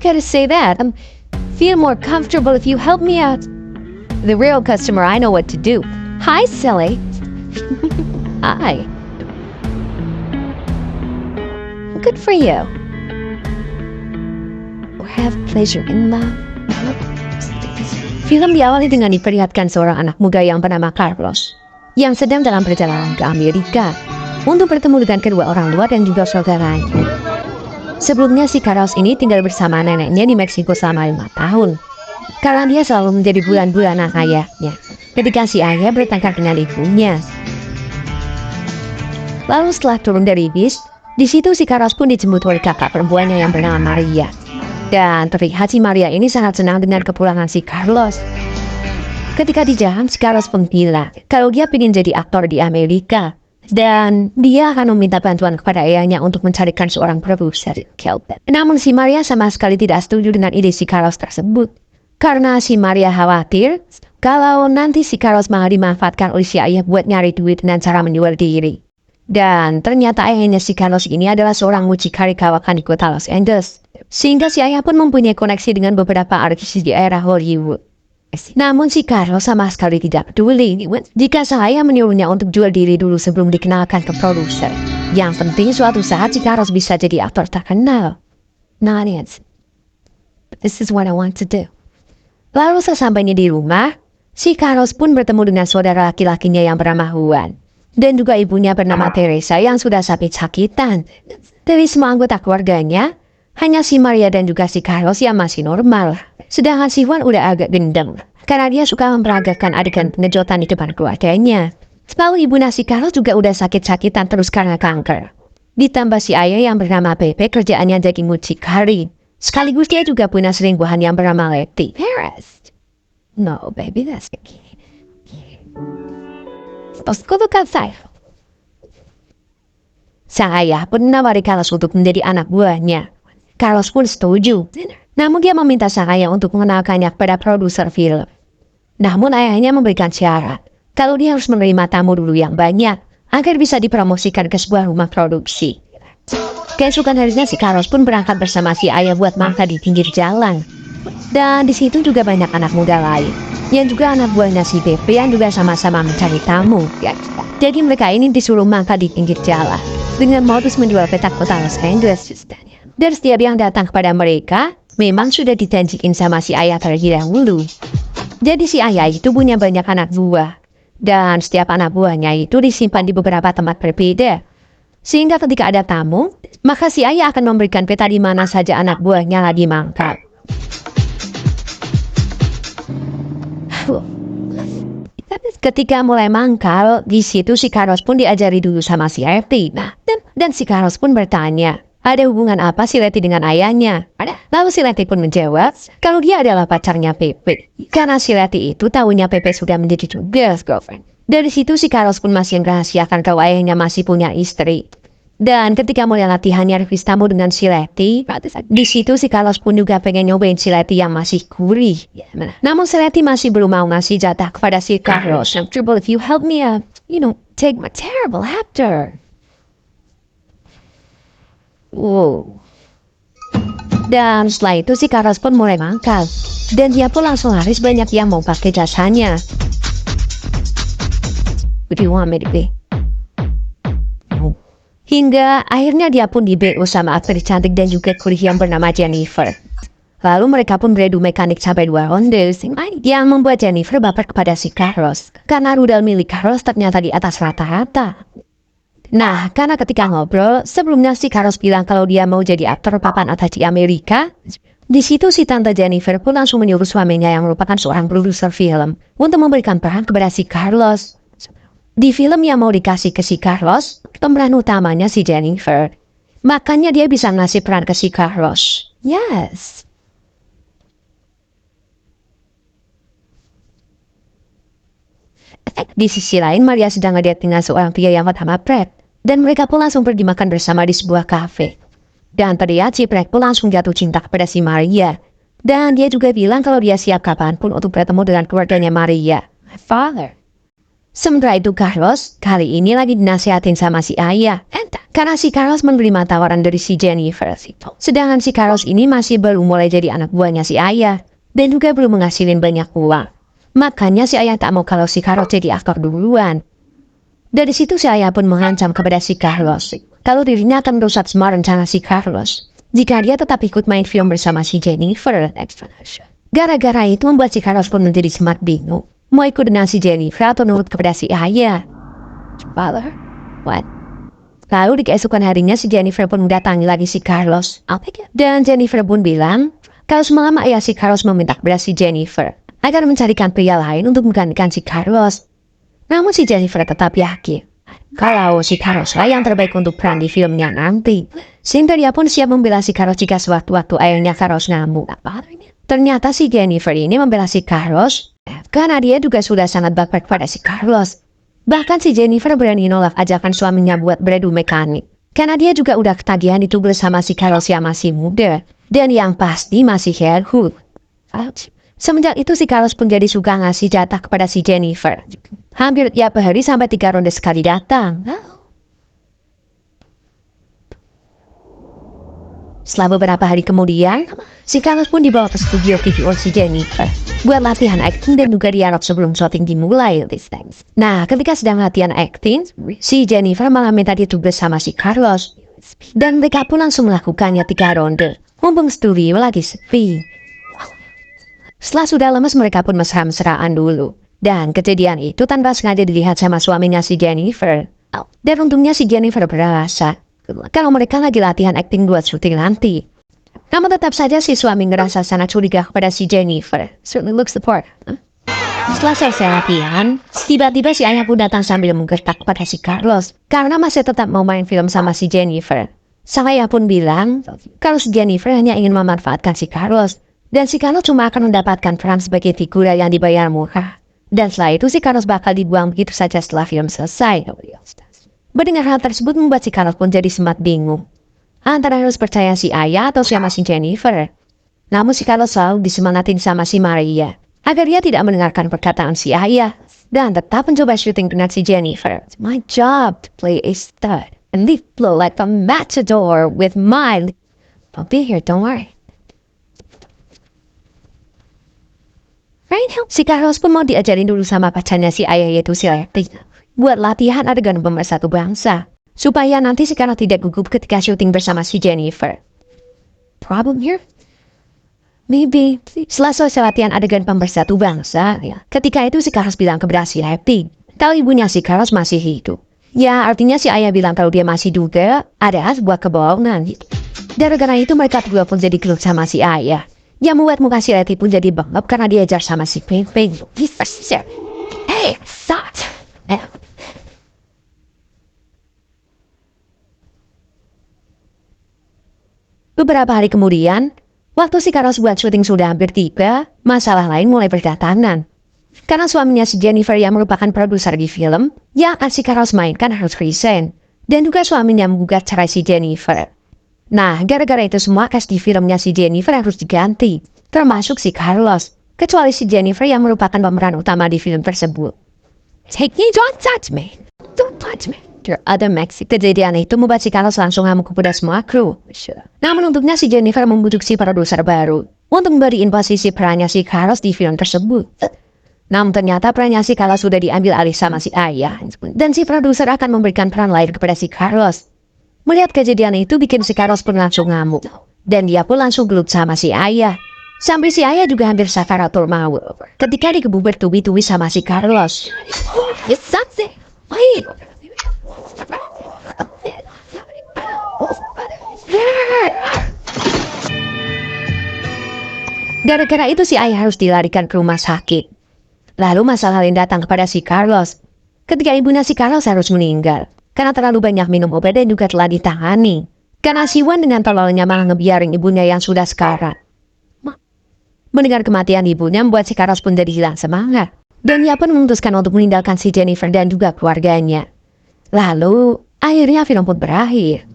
gotta say that. Feel more comfortable if you help me out. The real customer, I know what to do. Hi, silly. Hi. Good for you. Or have pleasure in love. Film diawali dengan diperlihatkan seorang anak muda yang bernama Carlos yang sedang dalam perjalanan ke Amerika untuk bertemu dengan kedua orang tua dan juga saudaranya. Sebelumnya si Carlos ini tinggal bersama neneknya di Meksiko selama 5 tahun. Karena dia selalu menjadi bulan-bulanan ayahnya ketika si ayah bertengkar dengan ibunya. Lalu setelah turun dari bis, di situ si Carlos pun dijemput oleh kakak perempuannya yang bernama Maria. Dan terlihat si Maria ini sangat senang dengan kepulangan si Carlos. Ketika di jalan, si Carlos pun bilang kalau dia ingin jadi aktor di Amerika. Dan dia akan meminta bantuan kepada ayahnya untuk mencarikan seorang produser. Namun si Maria sama sekali tidak setuju dengan ide si Carlos tersebut. Karena si Maria khawatir kalau nanti si Carlos malah dimanfaatkan oleh si ayah buat nyari duit dengan cara menjual diri. Dan ternyata ayahnya si Carlos ini adalah seorang mucikari kawakan di kota Los Angeles. Sehingga si ayah pun mempunyai koneksi dengan beberapa artis di era Hollywood. Namun si Carlos sama sekali tidak peduli jika saya menyuruhnya untuk jual diri dulu sebelum dikenalkan ke produser. Yang penting suatu saat si Carlos bisa jadi aktor terkenal. Not it. This is what I want to do. Lalu sesampainya di rumah, si Carlos pun bertemu dengan saudara laki-lakinya yang bernama Juan. Dan juga ibunya bernama Teresa yang sudah sakit-sakitan. Dari semua anggota keluarganya, hanya si Maria dan juga si Carlos yang masih normal. Sedangkan si Juan udah agak gendeng karena dia suka memperagakan adegan pengejutan di depan keluarganya. Lalu ibu si Carlos juga udah sakit-sakitan terus karena kanker. Ditambah si ayah yang bernama Pepe kerjaannya jadi mucikari. Sekaligus dia juga punya selingkuhan yang bernama Letty. Paris. No baby, that's the key. Terus kutukan saya. Sang ayah pun menawari Carlos untuk menjadi anak buahnya. Carlos pun setuju. Namun dia meminta sang ayah untuk mengenalkannya kepada produser film. Namun ayahnya memberikan syarat kalau dia harus menerima tamu dulu yang banyak agar bisa dipromosikan ke sebuah rumah produksi. Keesokan harinya si Carlos pun berangkat bersama si ayah buat makan di pinggir jalan. Dan di situ juga banyak anak muda lain yang juga anak buahnya si Pepe yang juga sama-sama mencari tamu. Jadi mereka ini disuruh makan di pinggir jalan dengan modus menjual petak kota Los Angeles. Dan setiap yang datang kepada mereka memang sudah dijanjikin sama si ayah terlebih dahulu. Jadi si ayah itu punya banyak anak buah. Dan setiap anak buahnya itu disimpan di beberapa tempat berbeda. Sehingga ketika ada tamu, maka si ayah akan memberikan peta di mana saja anak buahnya lagi mangkal. Ketika mulai mangkal, di situ si Carlos pun diajari dulu sama si Letty. Dan si Carlos pun bertanya, ada hubungan apa si Letty dengan ayahnya? Lalu si Letty pun menjawab, kalau dia adalah pacarnya Pepe. Karena si Letty itu tahunya Pepe sudah menjadi girlfriend. Dari situ si Carlos pun masih merahasiakan kalau ayahnya masih punya istri. Dan ketika mulai latihannya review tamu dengan si Letty, di situ si Carlos pun juga pengen nyobain si Letty yang masih gurih. Namun si Letty masih belum mau ngasih jatah kepada si Carlos. Trouble if you help me take my terrible actor. Wow. Dan setelah itu si Carlos pun mulai mangkal. Dan dia pun langsung laris banyak yang mau pakai jasanya. What do you want me to be? No. Hingga akhirnya dia pun di-BO sama aktris cantik dan juga kuliah yang bernama Jennifer. Lalu mereka pun beradu mekanik sampai 2 ronde. Yang membuat Jennifer baper kepada si Carlos. Karena rudal milik Carlos ternyata di atas rata-rata. Nah, karena ketika ngobrol, sebelumnya si Carlos bilang kalau dia mau jadi aktor papan atas di Amerika. Di situ si tante Jennifer pun langsung menyuruh suaminya yang merupakan seorang produser film untuk memberikan peran kepada si Carlos. Di film yang mau dikasih ke si Carlos, pemeran utamanya si Jennifer. Makanya dia bisa ngasih peran ke si Carlos. Yes. Di sisi lain, Maria sedang ngeliat dengan seorang pria yang bernama Brad. Dan mereka pun langsung pergi makan bersama di sebuah kafe. Dan terlihat si Brad pun langsung jatuh cinta kepada si Maria. Dan dia juga bilang kalau dia siap kapanpun untuk bertemu dengan keluarganya Maria. My father. Sementara itu Carlos kali ini lagi dinasihatin sama si ayah. Karena si Carlos menerima tawaran dari si Jennifer. Sedangkan si Carlos ini masih baru mulai jadi anak buahnya si ayah. Dan juga belum menghasilin banyak uang. Makanya si ayah tak mau kalau si Carlos jadi aktor duluan. Dari situ si ayah pun mengancam kepada si Carlos. Kalau dirinya akan merusak semua rencana si Carlos. Jika dia tetap ikut main film bersama si Jennifer. Gara-gara itu membuat si Carlos pun menjadi semakin bingung. Mau ikut dengan si Jennifer atau nurut kepada si ayah. Father? What? Lalu di keesokan harinya si Jennifer pun mendatangi lagi si Carlos. Dan Jennifer pun bilang, kalau semalam ayah si Carlos meminta kepada si Jennifer agar mencarikan pria lain untuk menggantikan si Carlos. Namun si Jennifer tetap yakin kalau si Carlos lah yang terbaik untuk peran di filmnya nanti. Sehingga dia pun siap membela si Carlos jika sewaktu-waktu ayahnya Carlos ngamuk. Ternyata si Jennifer ini membela si Carlos karena dia juga sudah sangat baper pada si Carlos. Bahkan si Jennifer berani nolak ajakan suaminya buat beradu mekanik. Karena dia juga udah ketagihan itu bersama si Carlos yang masih muda. Dan yang pasti masih haircut. Semenjak itu si Carlos pun jadi suka ngasih jatah kepada si Jennifer. Hampir tiap hari sampai 3 ronde sekali datang. Setelah beberapa hari kemudian, si Carlos pun dibawa ke studio TV oleh si Jennifer buat latihan acting dan juga dialog sebelum syuting dimulai. Nah, ketika sedang latihan acting, si Jennifer malah minta dia tugas sama si Carlos. Dan mereka pun langsung melakukannya 3 ronde. Mumpung studio lagi sepi. Setelah sudah lemes mereka pun mesra-mesraan dulu. Dan kejadian itu tanpa sengaja dilihat sama suaminya si Jennifer. Dan untungnya si Jennifer beralasan kalau mereka lagi latihan acting buat syuting nanti. Namun tetap saja si suami ngerasa sangat curiga kepada si Jennifer. Certainly looks the part. Setelah selesai latihan, tiba-tiba si ayah pun datang sambil menggertak kepada si Carlos. Karena masih tetap mau main film sama si Jennifer. Sang ayah pun bilang kalau si Jennifer hanya ingin memanfaatkan si Carlos. Dan si Carlos cuma akan mendapatkan peran sebagai figura yang dibayar murah. Dan setelah itu si Carlos bakal dibuang begitu saja setelah film selesai. Mendengar hal tersebut membuat si Carlos pun jadi semakin bingung. Antara harus percaya si ayah atau sama si Jennifer. Namun si Carlos selalu disemangatin sama si Maria. Agar dia tidak mendengarkan perkataan si ayah. Dan tetap mencoba syuting dengan si Jennifer. It's my job to play a stud. And leave flow like a matador with my... I'll be here, don't worry. Right now, si Carlos pun mau diajarin dulu sama pacarnya si ayah yaitu si Leti. Buat latihan adegan pemersatu bangsa. Supaya nanti si Carlos tidak gugup ketika syuting bersama si Jennifer. Problem here? Maybe. Setelah selesai latihan adegan pemersatu bangsa, ketika itu si Carlos bilang kepada si Leti. Kalau ibunya si Carlos masih hidup. Ya, artinya si ayah bilang kalau dia masih duga ada sebuah kebohongan. Gara-gara itu mereka berdua pun jadi gelut sama si ayah. Yang membuat muka si Leti pun jadi bengap karena diajar sama si Peng. Hey, stop! Beberapa hari kemudian, waktu si Carlos buat syuting sudah hampir tiba, masalah lain mulai berdatangan. Karena suaminya si Jennifer yang merupakan produser di film, yang akan si Carlos mainkan harus resign. Dan juga suaminya menggugat cerai si Jennifer. Nah, gara-gara itu semua cast di filmnya si Jennifer harus diganti. Termasuk si Carlos. Kecuali si Jennifer yang merupakan pemeran utama di film tersebut. Take me, don't touch me. Don't touch me. There are other Mexican. Kejadian itu membuat si Carlos langsung ngamuk kepada semua kru. Namun untungnya si Jennifer membujuk si produser baru untuk memberiin posisi perannya si Carlos di film tersebut. Namun ternyata perannya si Carlos sudah diambil alih sama si ayah. Dan si produser akan memberikan peran lain kepada si Carlos. Melihat kejadian itu bikin si Carlos pun langsung ngamuk. Dan dia pun langsung gelut sama si ayah. Sampai si ayah juga hampir sakaratul maut ketika dikebuk bertubi-tubi sama si Carlos. Gara-gara itu si ayah harus dilarikan ke rumah sakit. Lalu masalah lain datang kepada si Carlos. Ketika ibunya si Carlos harus meninggal. Karena terlalu banyak minum obat dan juga telah ditangani. Karena si Juan dengan tololnya malah ngebiarin ibunya yang sudah sekarat. Mendengar kematian ibunya membuat si Carlos pun jadi hilang semangat. Dan ia pun memutuskan untuk meninggalkan si Jennifer dan juga keluarganya. Lalu, akhirnya film pun berakhir.